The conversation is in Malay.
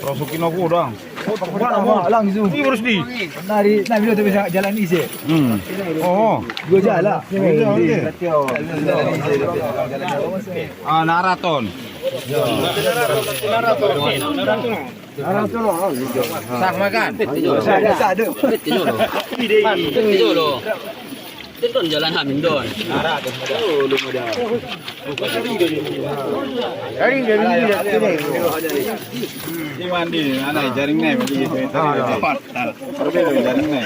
Rasukin aku dah. Lang Zu. Ni harus di. Nak bila tu jalan ni je. Oh. Dua jalan lah. Naraton. Sak makan. Ada. Betul loh. Itu jalan Hamin Don. Di mandi, anak jaring ni mandi itu. Tepat. Berbeza jaring ni.